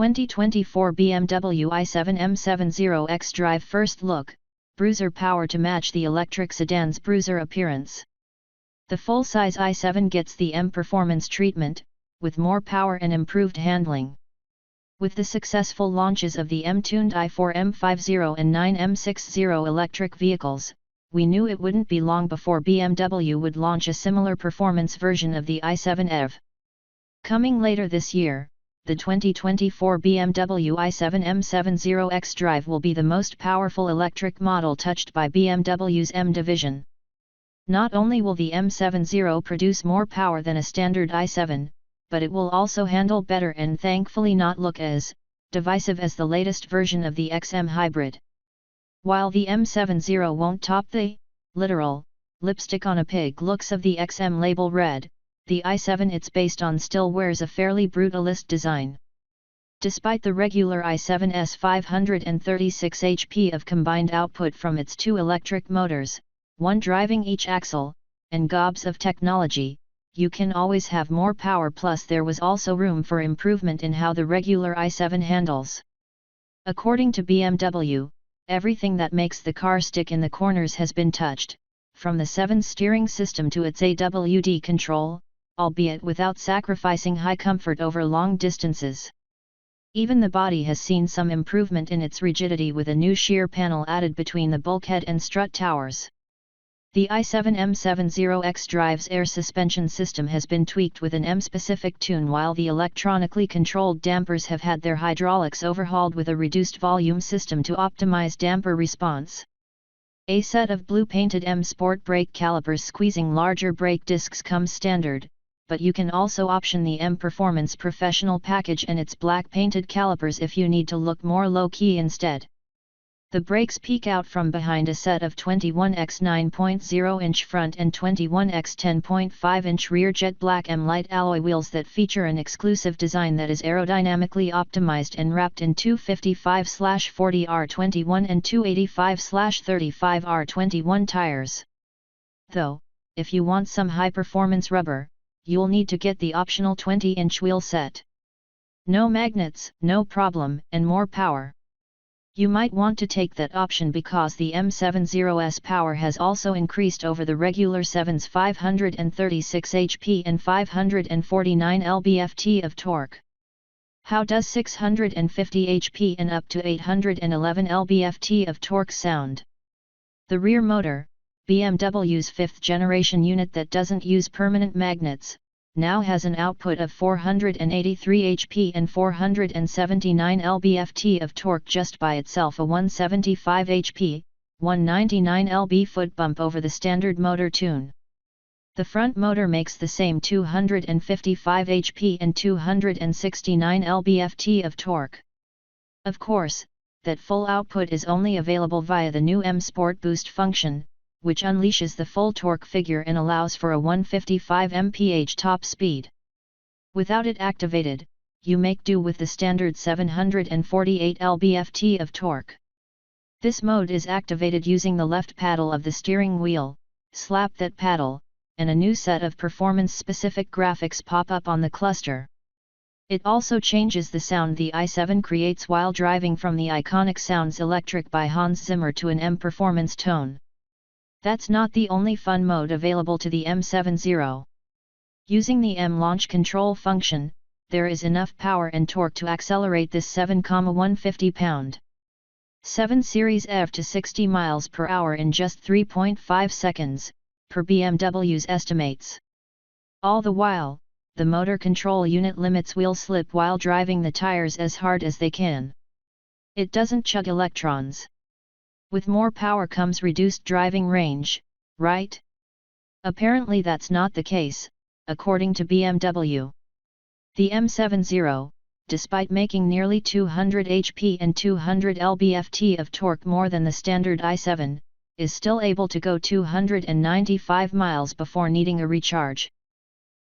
2024 BMW i7 M70 xDrive first look, bruiser power to match the electric sedan's bruiser appearance. The full-size i7 gets the M performance treatment, with more power and improved handling. With the successful launches of the M-tuned i4 M50 and 9 M60 electric vehicles, we knew it wouldn't be long before BMW would launch a similar performance version of the i7 EV. Coming later this year, the 2024 BMW i7 M70 xDrive will be the most powerful electric model touched by BMW's M division. Not only will the M70 produce more power than a standard i7, but it will also handle better and thankfully not look as divisive as the latest version of the XM hybrid. While the M70 won't top the literal lipstick on a pig looks of the XM label red, the i7 it's based on still wears a fairly brutalist design. Despite the regular i7's 536 HP of combined output from its two electric motors, one driving each axle, and gobs of technology, you can always have more power, plus there was also room for improvement in how the regular i7 handles. According to BMW, everything that makes the car stick in the corners has been touched, from the 7's steering system to its AWD control, albeit without sacrificing high comfort over long distances. Even the body has seen some improvement in its rigidity with a new shear panel added between the bulkhead and strut towers. The i7 M70 xDrive's air suspension system has been tweaked with an M-specific tune, while the electronically controlled dampers have had their hydraulics overhauled with a reduced volume system to optimize damper response. A set of blue-painted M Sport brake calipers squeezing larger brake discs comes standard, but you can also option the M Performance Professional package and its black-painted calipers if you need to look more low-key instead. The brakes peek out from behind a set of 21x 9.0-inch front and 21x 10.5-inch rear jet black M light alloy wheels that feature an exclusive design that is aerodynamically optimized and wrapped in 255/40R21 and 285/35R21 tires. Though, if you want some high-performance rubber, you'll need to get the optional 20-inch wheel set. No magnets, no problem, and more power. You might want to take that option because the M70's power has also increased over the regular 7's 536 HP and 549 lb-ft of torque. How does 650 HP and up to 811 lb-ft of torque sound? The rear motor, BMW's fifth-generation unit that doesn't use permanent magnets, now has an output of 483 HP and 479 lb-ft of torque just by itself, a 175 HP, 199 lb-foot bump over the standard motor tune. The front motor makes the same 255 HP and 269 lb-ft of torque. Of course, that full output is only available via the new M Sport Boost function, which unleashes the full torque figure and allows for a 155 mph top speed. Without it activated, you make do with the standard 748 lb-ft of torque. This mode is activated using the left paddle of the steering wheel, slap that paddle, and a new set of performance-specific graphics pop up on the cluster. It also changes the sound the i7 creates while driving from the iconic Sounds Electric by Hans Zimmer to an M performance tone. That's not the only fun mode available to the M70. Using the M launch control function, there is enough power and torque to accelerate this 7,150 pound 7 Series EV to 60 miles per hour in just 3.5 seconds, per BMW's estimates. All the while, the motor control unit limits wheel slip while driving the tires as hard as they can. It doesn't chug electrons. With more power comes reduced driving range, right? Apparently that's not the case, according to BMW. The M70, despite making nearly 200 HP and 200 lb-ft of torque more than the standard i7, is still able to go 295 miles before needing a recharge.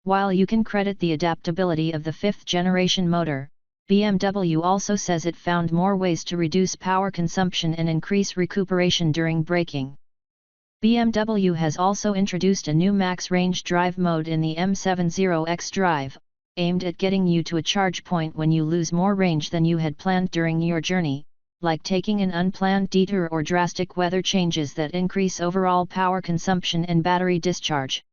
While you can credit the adaptability of the fifth-generation motor, BMW also says it found more ways to reduce power consumption and increase recuperation during braking. BMW has also introduced a new max range drive mode in the M70 xDrive, aimed at getting you to a charge point when you lose more range than you had planned during your journey, like taking an unplanned detour or drastic weather changes that increase overall power consumption and battery discharge.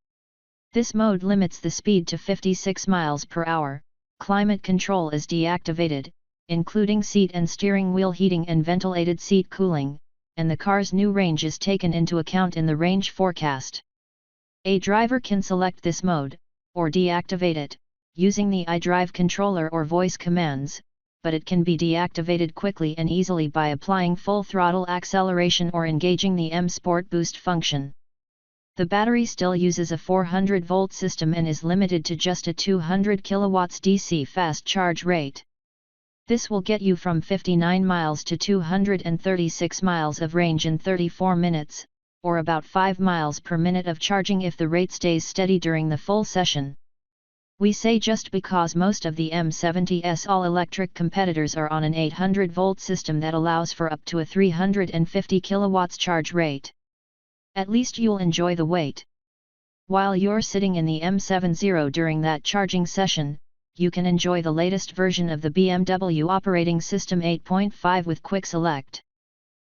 This mode limits the speed to 56 miles per hour, climate control is deactivated, including seat and steering wheel heating and ventilated seat cooling, and the car's new range is taken into account in the range forecast. A driver can select this mode, or deactivate it, using the xDrive controller or voice commands, but it can be deactivated quickly and easily by applying full throttle acceleration or engaging the M Sport Boost function. The battery still uses a 400-volt system and is limited to just a 200 kW DC fast charge rate. This will get you from 59 miles to 236 miles of range in 34 minutes, or about 5 miles per minute of charging if the rate stays steady during the full session. We say just because most of the M70's all-electric competitors are on an 800-volt system that allows for up to a 350 kW charge rate. At least you'll enjoy the wait. While you're sitting in the M70 during that charging session, you can enjoy the latest version of the BMW operating system 8.5 with Quick Select.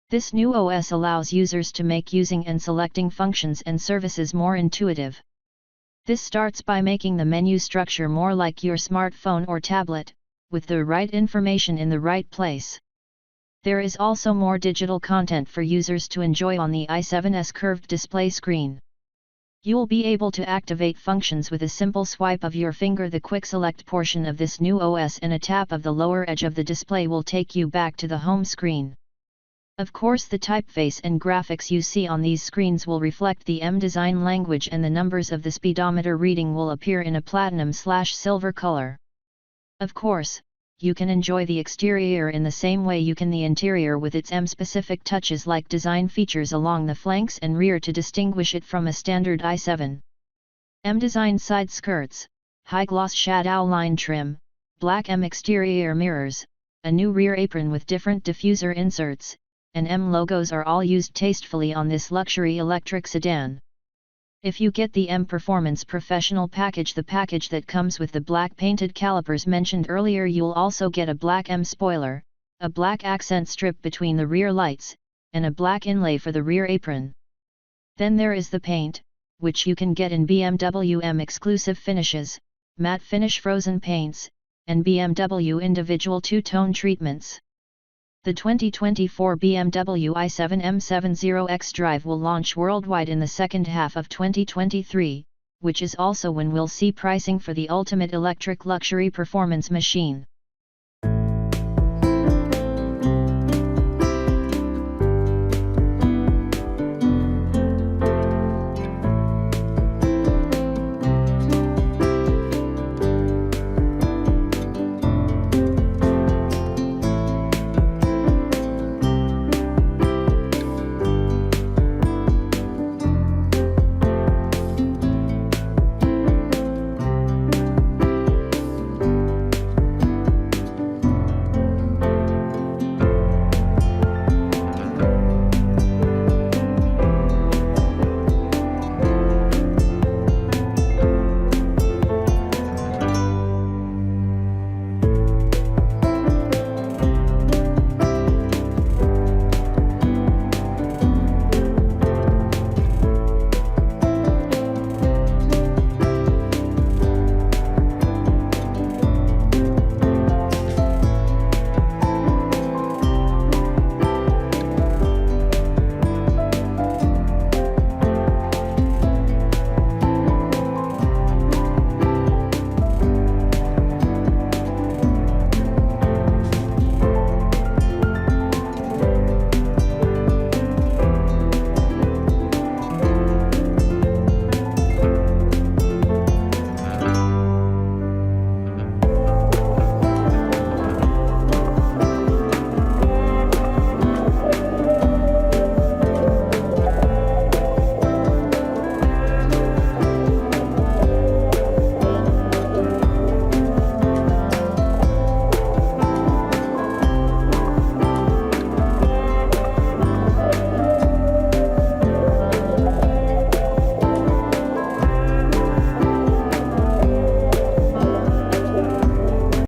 This new OS allows users to make using and selecting functions and services more intuitive. This starts by making the menu structure more like your smartphone or tablet, with the right information in the right place. There is also more digital content for users to enjoy on the i7's curved display screen. You'll be able to activate functions with a simple swipe of your finger. The Quick Select portion of this new OS and a tap of the lower edge of the display will take you back to the home screen. Of course, the typeface and graphics you see on these screens will reflect the M design language, and the numbers of the speedometer reading will appear in a platinum/silver color. Of course, you can enjoy the exterior in the same way you can the interior, with its M-specific touches like design features along the flanks and rear to distinguish it from a standard i7. M-design side skirts, high-gloss shadow line trim, black M exterior mirrors, a new rear apron with different diffuser inserts, and M logos are all used tastefully on this luxury electric sedan. If you get the M Performance Professional package, the package that comes with the black painted calipers mentioned earlier, you'll also get a black M spoiler, a black accent strip between the rear lights, and a black inlay for the rear apron. Then there is the paint, which you can get in BMW M exclusive finishes, matte finish frozen paints, and BMW individual two-tone treatments. The 2024 BMW i7 M70 xDrive will launch worldwide in the second half of 2023, which is also when we'll see pricing for the ultimate electric luxury performance machine.